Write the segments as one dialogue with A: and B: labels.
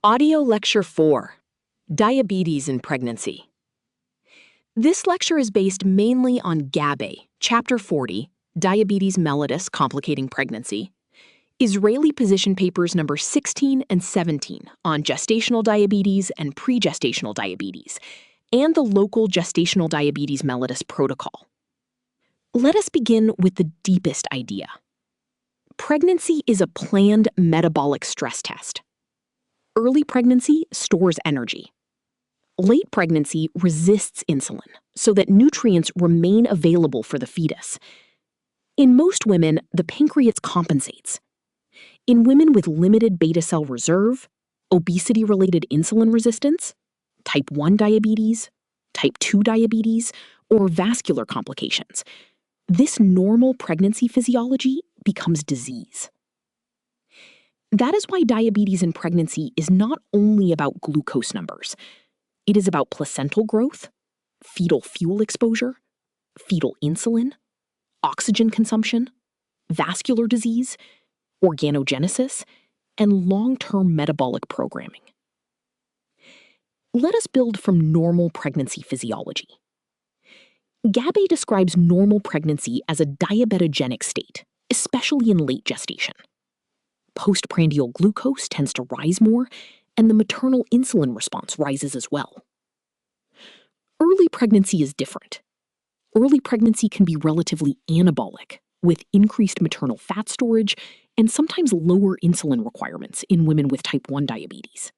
A: Audio Lecture 4, Diabetes in Pregnancy. This lecture is based mainly on GABA, Chapter 40, Diabetes Mellitus Complicating Pregnancy, Israeli Position Papers number 16 and 17 on gestational diabetes and pregestational diabetes, and the local gestational diabetes mellitus protocol. Let us begin with the deepest idea. Pregnancy is a planned metabolic stress test. Early pregnancy stores energy. Late pregnancy resists insulin so that nutrients remain available for the fetus. In most women, the pancreas compensates. In women with limited beta cell reserve, obesity-related insulin resistance, type 1 diabetes, type 2 diabetes, or vascular complications, this normal pregnancy physiology becomes disease. That is why diabetes in pregnancy is not only about glucose numbers. It is about placental growth, fetal fuel exposure, fetal insulin, oxygen consumption, vascular disease, organogenesis, and long-term metabolic programming. Let us build from normal pregnancy physiology. GABA describes normal pregnancy as a diabetogenic state, especially in late gestation. Postprandial glucose tends to rise more, and the maternal insulin response rises as well. Early pregnancy is different. Early pregnancy can be relatively anabolic, with increased maternal fat storage and sometimes lower insulin requirements in women with type 1 diabetes.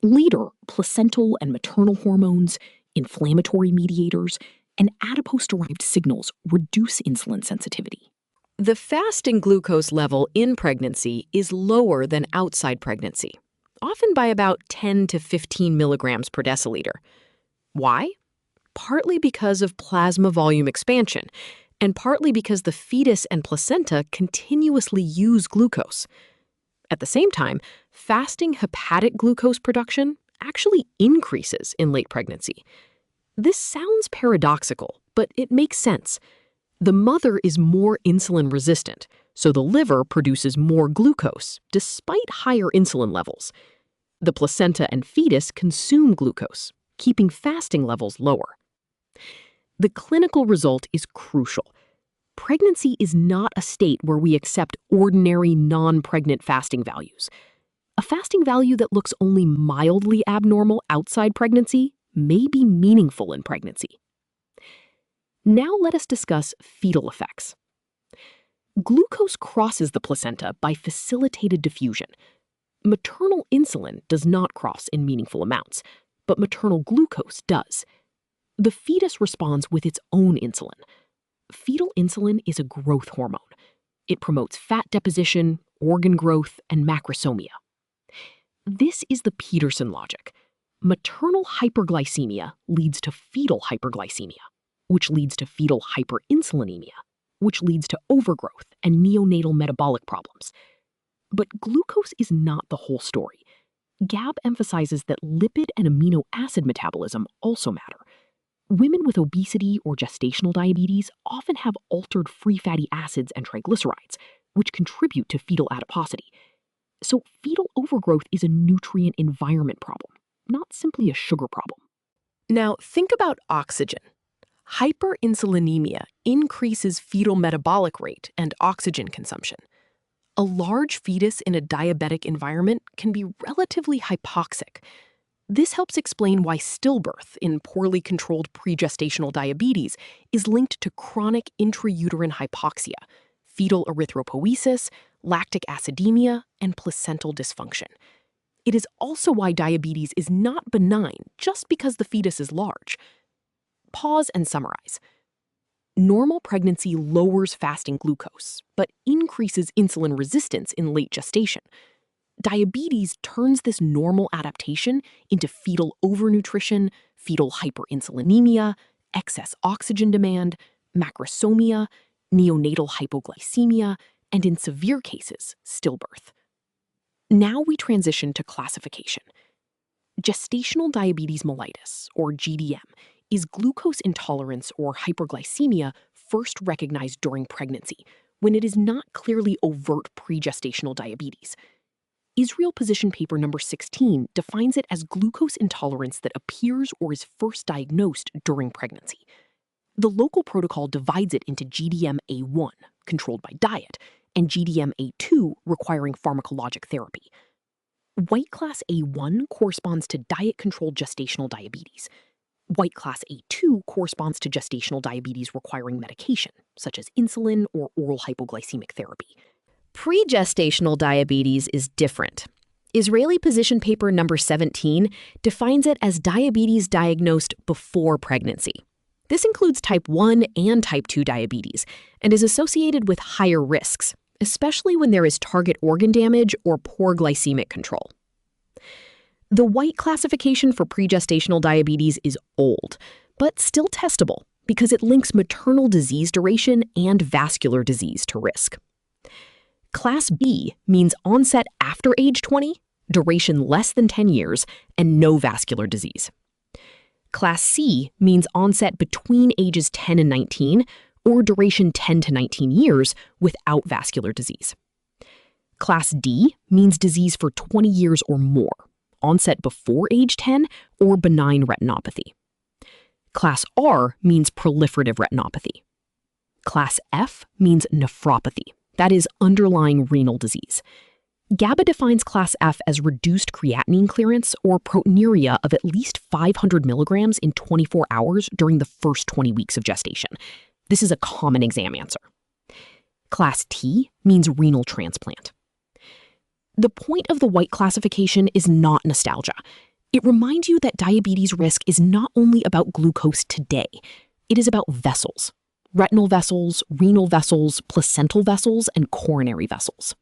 A: Later, placental and maternal hormones, inflammatory mediators, and adipose-derived signals reduce insulin sensitivity.
B: The fasting glucose level in pregnancy is lower than outside pregnancy, often by about 10 to 15 milligrams per deciliter. Why? Partly because of plasma volume expansion, and partly because the fetus and placenta continuously use glucose. At the same time, fasting hepatic glucose production actually increases in late pregnancy. This sounds paradoxical, but it makes sense. The mother is more insulin resistant, so the liver produces more glucose despite higher insulin levels. The placenta and fetus consume glucose, keeping fasting levels lower. The clinical result is crucial. Pregnancy is not a state where we accept ordinary non-pregnant fasting values. A fasting value that looks only mildly abnormal outside pregnancy may be meaningful in pregnancy. Now let us discuss fetal effects. Glucose crosses the placenta by facilitated diffusion. Maternal insulin does not cross in meaningful amounts, but maternal glucose does. The fetus responds with its own insulin. Fetal insulin is a growth hormone. It promotes fat deposition, organ growth, and macrosomia. This is the Peterson logic. Maternal hyperglycemia leads to fetal hyperglycemia, which leads to fetal hyperinsulinemia, which leads to overgrowth and neonatal metabolic problems. But glucose is not the whole story. GAB emphasizes that lipid and amino acid metabolism also matter. Women with obesity or gestational diabetes often have altered free fatty acids and triglycerides, which contribute to fetal adiposity. So fetal overgrowth is a nutrient environment problem, not simply a sugar problem. Now think about oxygen. Hyperinsulinemia increases fetal metabolic rate and oxygen consumption. A large fetus in a diabetic environment can be relatively hypoxic. This helps explain why stillbirth in poorly controlled pregestational diabetes is linked to chronic intrauterine hypoxia, fetal erythropoiesis, lactic acidemia, and placental dysfunction. It is also why diabetes is not benign just because the fetus is large. Pause and summarize. Normal pregnancy lowers fasting glucose, but increases insulin resistance in late gestation. Diabetes turns this normal adaptation into fetal overnutrition, fetal hyperinsulinemia, excess oxygen demand, macrosomia, neonatal hypoglycemia, and in severe cases, stillbirth. Now we transition to classification. Gestational diabetes mellitus, or GDM, is glucose intolerance or hyperglycemia first recognized during pregnancy, when it is not clearly overt pregestational diabetes.
A: Israel position paper number 16 defines it as glucose intolerance that appears or is first diagnosed during pregnancy. The local protocol divides it into GDM-A1, controlled by diet, and GDM-A2, requiring pharmacologic therapy. White class A1 corresponds to diet-controlled gestational diabetes. White class A2 corresponds to gestational diabetes requiring medication, such as insulin or oral hypoglycemic therapy.
B: Pregestational diabetes is different. Israeli position paper number 17 defines it as diabetes diagnosed before pregnancy. This includes type 1 and type 2 diabetes and is associated with higher risks, especially when there is target organ damage or poor glycemic control. The white classification for pregestational diabetes is old, but still testable because it links maternal disease duration and vascular disease to risk. Class B means onset after age 20, duration less than 10 years, and no vascular disease. Class C means onset between ages 10 and 19, or duration 10 to 19 years without vascular disease. Class D means disease for 20 years or more, onset before age 10, or benign retinopathy. Class R means proliferative retinopathy. Class F means nephropathy, that is underlying renal disease. GABA defines Class F as reduced creatinine clearance or proteinuria of at least 500 milligrams in 24 hours during the first 20 weeks of gestation. This is a common exam answer. Class T means renal transplant. The point of the white classification is not nostalgia. It reminds you that diabetes risk is not only about glucose today. It is about vessels. Retinal vessels, renal vessels, placental vessels, and coronary vessels.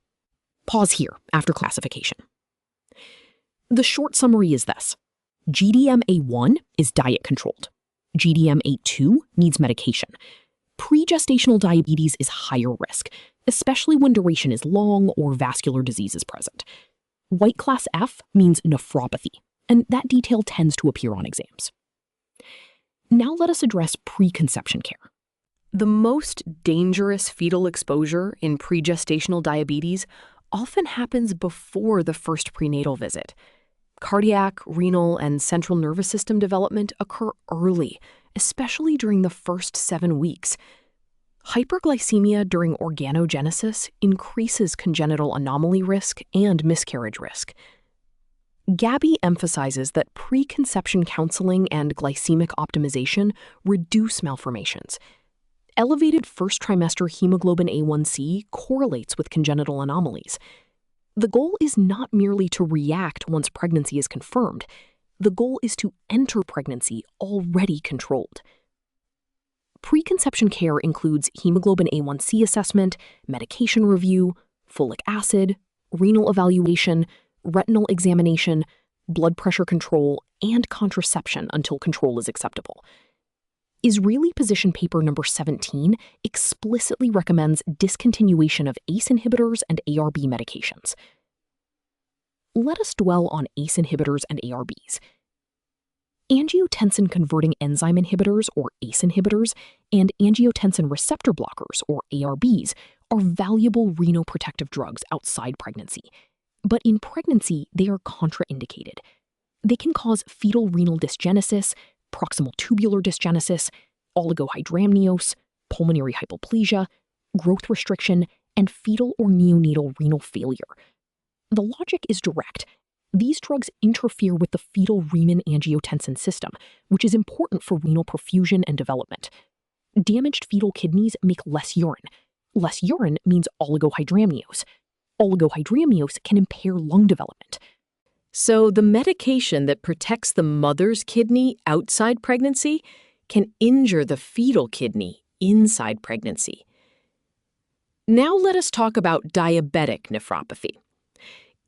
B: Pause here after classification. The short summary is this. GDM-A1 is diet-controlled. GDM-A2 needs medication. Pregestational diabetes is higher risk, especially when duration is long or vascular disease is present. White class F means nephropathy, and that detail tends to appear on exams. Now let us address preconception care. The most dangerous fetal exposure in pregestational diabetes often happens before the first prenatal visit. Cardiac, renal, and central nervous system development occur early, especially during the first 7 weeks. Hyperglycemia during organogenesis increases congenital anomaly risk and miscarriage risk. Gabby emphasizes that preconception counseling and glycemic optimization reduce malformations. Elevated first trimester hemoglobin A1C correlates with congenital anomalies. The goal is not merely to react once pregnancy is confirmed. The goal is to enter pregnancy already controlled. Preconception care includes hemoglobin A1C assessment, medication review, folic acid, renal evaluation, retinal examination, blood pressure control, and contraception until control is acceptable. Israeli position paper number 17 explicitly recommends discontinuation of ACE inhibitors and ARB medications. Let us dwell on ACE inhibitors and ARBs. Angiotensin-converting enzyme inhibitors, or ACE inhibitors, and angiotensin receptor blockers, or ARBs, are valuable renoprotective drugs outside pregnancy. But in pregnancy, they are contraindicated. They can cause fetal renal dysgenesis, proximal tubular dysgenesis, oligohydramnios, pulmonary hypoplasia, growth restriction, and fetal or neonatal renal failure. The logic is direct. These drugs interfere with the fetal renin-angiotensin system, which is important for renal perfusion and development. Damaged fetal kidneys make less urine. Less urine means oligohydramnios. Oligohydramnios can impair lung development. So the medication that protects the mother's kidney outside pregnancy can injure the fetal kidney inside pregnancy. Now let us talk about diabetic nephropathy.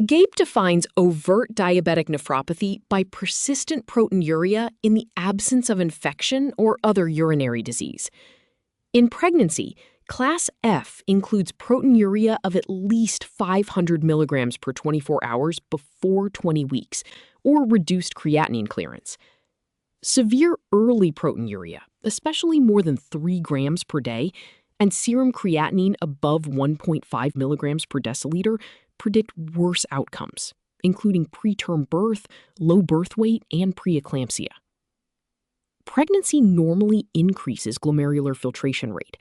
B: Gabe defines overt diabetic nephropathy by persistent proteinuria in the absence of infection or other urinary disease. In pregnancy, Class F includes proteinuria of at least 500 milligrams per 24 hours before 20 weeks, or reduced creatinine clearance. Severe early proteinuria, especially more than 3 grams per day, and serum creatinine above 1.5 milligrams per deciliter predict worse outcomes, including preterm birth, low birth weight, and preeclampsia. Pregnancy normally increases glomerular filtration rate.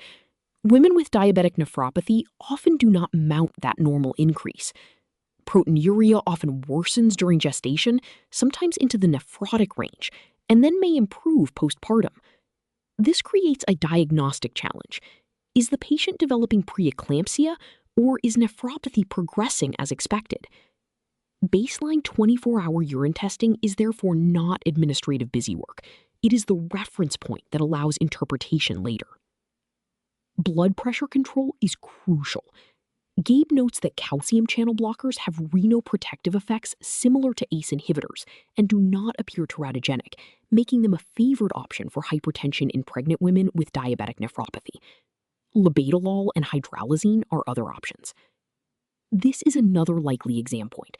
B: Women with diabetic nephropathy often do not mount that normal increase. Proteinuria often worsens during gestation, sometimes into the nephrotic range, and then may improve postpartum. This creates a diagnostic challenge. Is the patient developing preeclampsia, or is nephropathy progressing as expected? Baseline 24-hour urine testing is therefore not administrative busywork. It is the reference point that allows interpretation later. Blood pressure control is crucial. Gabe notes that calcium channel blockers have renoprotective effects similar to ACE inhibitors and do not appear teratogenic, making them a favored option for hypertension in pregnant women with diabetic nephropathy. Labetalol and hydralazine are other options. This is another likely exam point.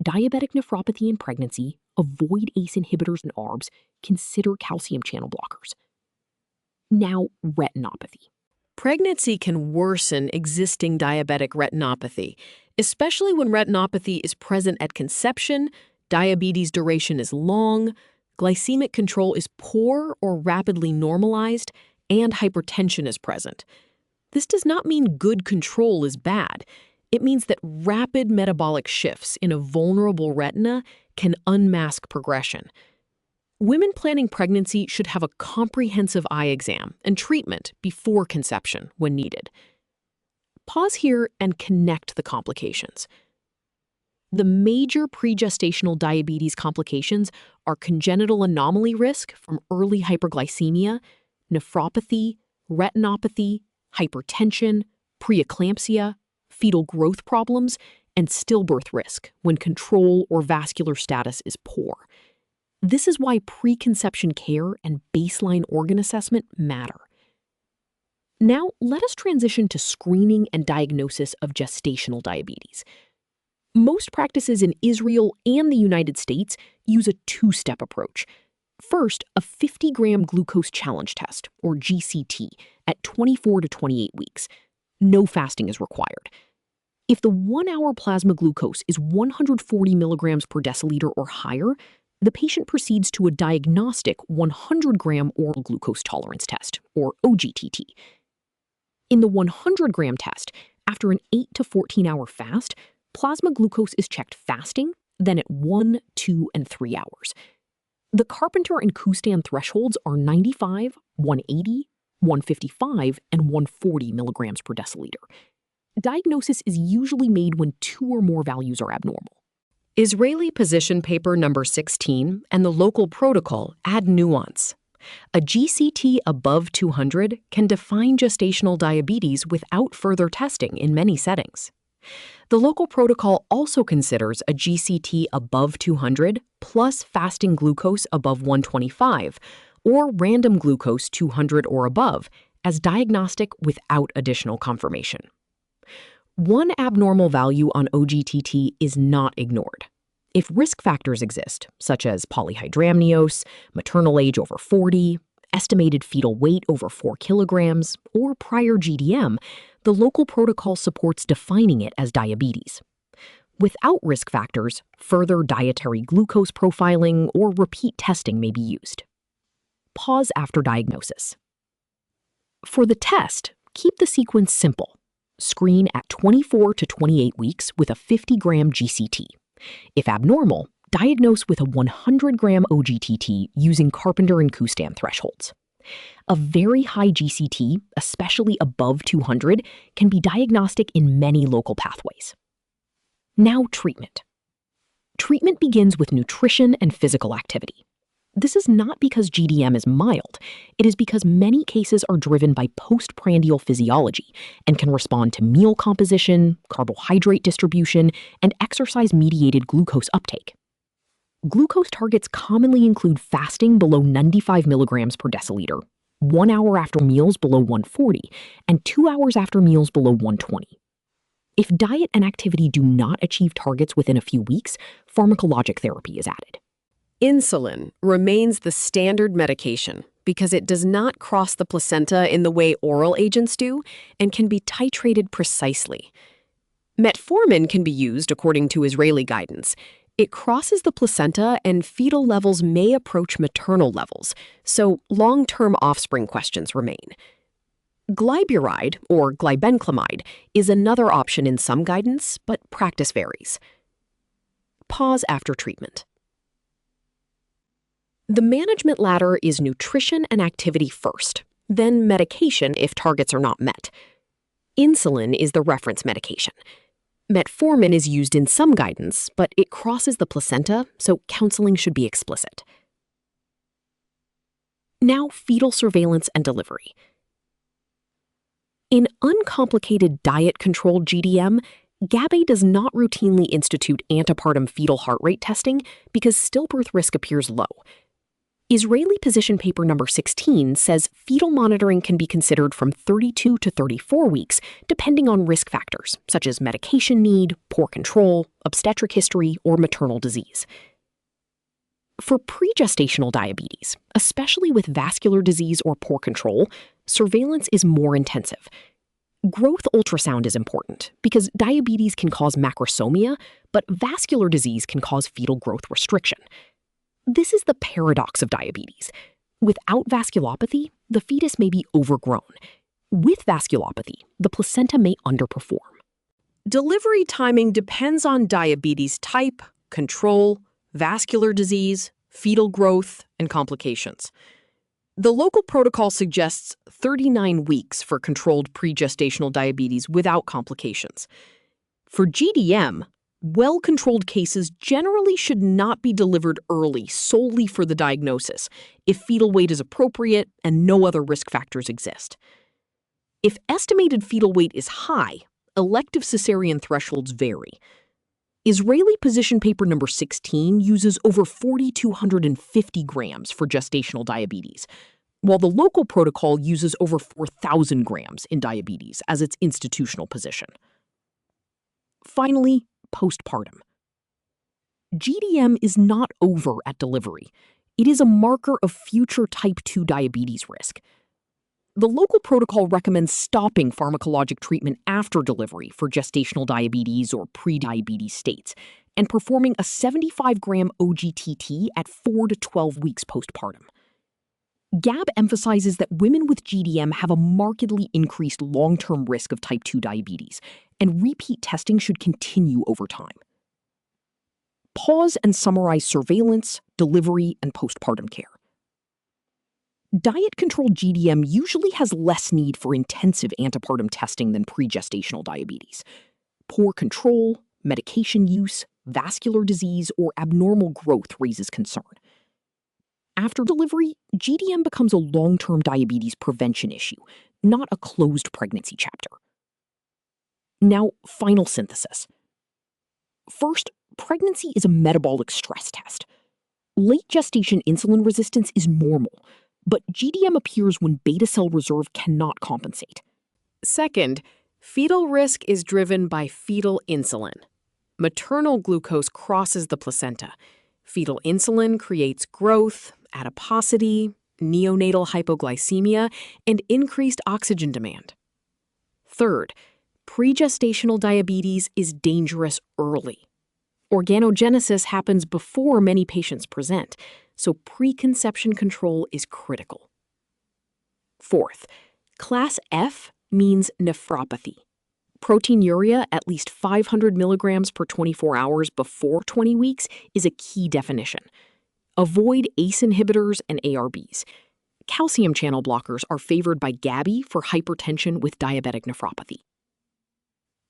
B: Diabetic nephropathy in pregnancy, avoid ACE inhibitors and ARBs, consider calcium channel blockers. Now, retinopathy.
A: Pregnancy can worsen existing diabetic retinopathy, especially when retinopathy is present at conception, diabetes duration is long, glycemic control is poor or rapidly normalized, and hypertension is present. This does not mean good control is bad. It means that rapid metabolic shifts in a vulnerable retina can unmask progression. Women planning pregnancy should have a comprehensive eye exam and treatment before conception when needed. Pause here and connect the complications. The major pregestational diabetes complications are congenital anomaly risk from early hyperglycemia, nephropathy, retinopathy, hypertension, preeclampsia, fetal growth problems, and stillbirth risk when control or vascular status is poor. This is why preconception care and baseline organ assessment matter. Now, let us transition to screening and diagnosis of gestational diabetes. Most practices in Israel and the United States use a two-step approach. First, a 50-gram glucose challenge test, or GCT, at 24 to 28 weeks. No fasting is required. If the 1-hour plasma glucose is 140 milligrams per deciliter or higher, the patient proceeds to a diagnostic 100-gram oral glucose tolerance test, or OGTT. In the 100-gram test, after an 8 to 14-hour fast, plasma glucose is checked fasting, then at 1, 2, and 3 hours. The Carpenter and Coustan thresholds are 95, 180, 155, and 140 milligrams per deciliter. Diagnosis is usually made when 2 or more values are abnormal. Israeli position paper number 16 and the local protocol add nuance. A GCT above 200 can define gestational diabetes without further testing in many settings. The local protocol also considers a GCT above 200 plus fasting glucose above 125 or random glucose 200 or above as diagnostic without additional confirmation. One abnormal value on OGTT is not ignored. If risk factors exist, such as polyhydramnios, maternal age over 40, estimated fetal weight over 4 kilograms, or prior GDM, the local protocol supports defining it as diabetes. Without risk factors, further dietary glucose profiling or repeat testing may be used. Pause after diagnosis. For the test, keep the sequence simple. Screen at 24 to 28 weeks with a 50-gram GCT. If abnormal, diagnose with a 100-gram OGTT using Carpenter and Coustan thresholds. A very high GCT, especially above 200, can be diagnostic in many local pathways. Now, treatment. Treatment begins with nutrition and physical activity. This is not because GDM is mild. It is because many cases are driven by postprandial physiology and can respond to meal composition, carbohydrate distribution, and exercise-mediated glucose uptake. Glucose targets commonly include fasting below 95 milligrams per deciliter, 1 hour after meals below 140, and 2 hours after meals below 120. If diet and activity do not achieve targets within a few weeks, pharmacologic therapy is added.
B: Insulin remains the standard medication because it does not cross the placenta in the way oral agents do and can be titrated precisely. Metformin can be used according to Israeli guidance. It crosses the placenta and fetal levels may approach maternal levels, so long-term offspring questions remain. Glyburide, or glibenclamide, is another option in some guidance, but practice varies. Pause after treatment. The management ladder is nutrition and activity first, then medication if targets are not met. Insulin is the reference medication. Metformin is used in some guidance, but it crosses the placenta, so counseling should be explicit. Now, fetal surveillance and delivery. In uncomplicated diet-controlled GDM, GABA does not routinely institute antepartum fetal heart rate testing because stillbirth risk appears low. Israeli position paper number 16 says fetal monitoring can be considered from 32 to 34 weeks, depending on risk factors, such as medication need, poor control, obstetric history, or maternal disease. For pregestational diabetes, especially with vascular disease or poor control, surveillance is more intensive. Growth ultrasound is important because diabetes can cause macrosomia, but vascular disease can cause fetal growth restriction. This is the paradox of diabetes. Without vasculopathy, the fetus may be overgrown. With vasculopathy, the placenta may underperform.
A: Delivery timing depends on diabetes type, control, vascular disease, fetal growth, and complications. The local protocol suggests 39 weeks for controlled pregestational diabetes without complications. For GDM, well-controlled cases generally should not be delivered early solely for the diagnosis if fetal weight is appropriate and no other risk factors exist. If estimated fetal weight is high, elective cesarean thresholds vary. Israeli position paper number 16 uses over 4,250 grams for gestational diabetes, while the local protocol uses over 4,000 grams in diabetes as its institutional position. Finally, postpartum. GDM is not over at delivery. It is a marker of future type 2 diabetes risk. The local protocol recommends stopping pharmacologic treatment after delivery for gestational diabetes or prediabetes states and performing a 75-gram OGTT at 4 to 12 weeks postpartum. GAB emphasizes that women with GDM have a markedly increased long-term risk of type 2 diabetes, and repeat testing should continue over time. Pause and summarize surveillance, delivery, and postpartum care. Diet-controlled GDM usually has less need for intensive antepartum testing than pregestational diabetes. Poor control, medication use, vascular disease, or abnormal growth raises concern. After delivery, GDM becomes a long-term diabetes prevention issue, not a closed pregnancy chapter. Now, final synthesis. First, pregnancy is a metabolic stress test. Late gestation insulin resistance is normal, but GDM appears when beta cell reserve cannot compensate.
B: Second, fetal risk is driven by fetal insulin. Maternal glucose crosses the placenta. Fetal insulin creates growth, adiposity, neonatal hypoglycemia, and increased oxygen demand. Third, pregestational diabetes is dangerous early. Organogenesis happens before many patients present, so preconception control is critical. Fourth, class F means nephropathy. Proteinuria at least 500 milligrams per 24 hours before 20 weeks is a key definition. Avoid ACE inhibitors and ARBs. Calcium channel blockers are favored by GABI for hypertension with diabetic nephropathy.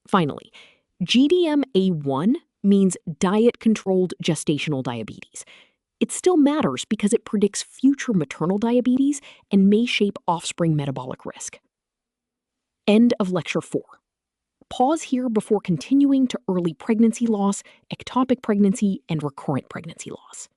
B: Finally, GDM-A1 means diet-controlled gestational diabetes. It still matters because it predicts future maternal diabetes and may shape offspring metabolic risk. End of Lecture 4. Pause here before continuing to early pregnancy loss, ectopic pregnancy, and recurrent pregnancy loss.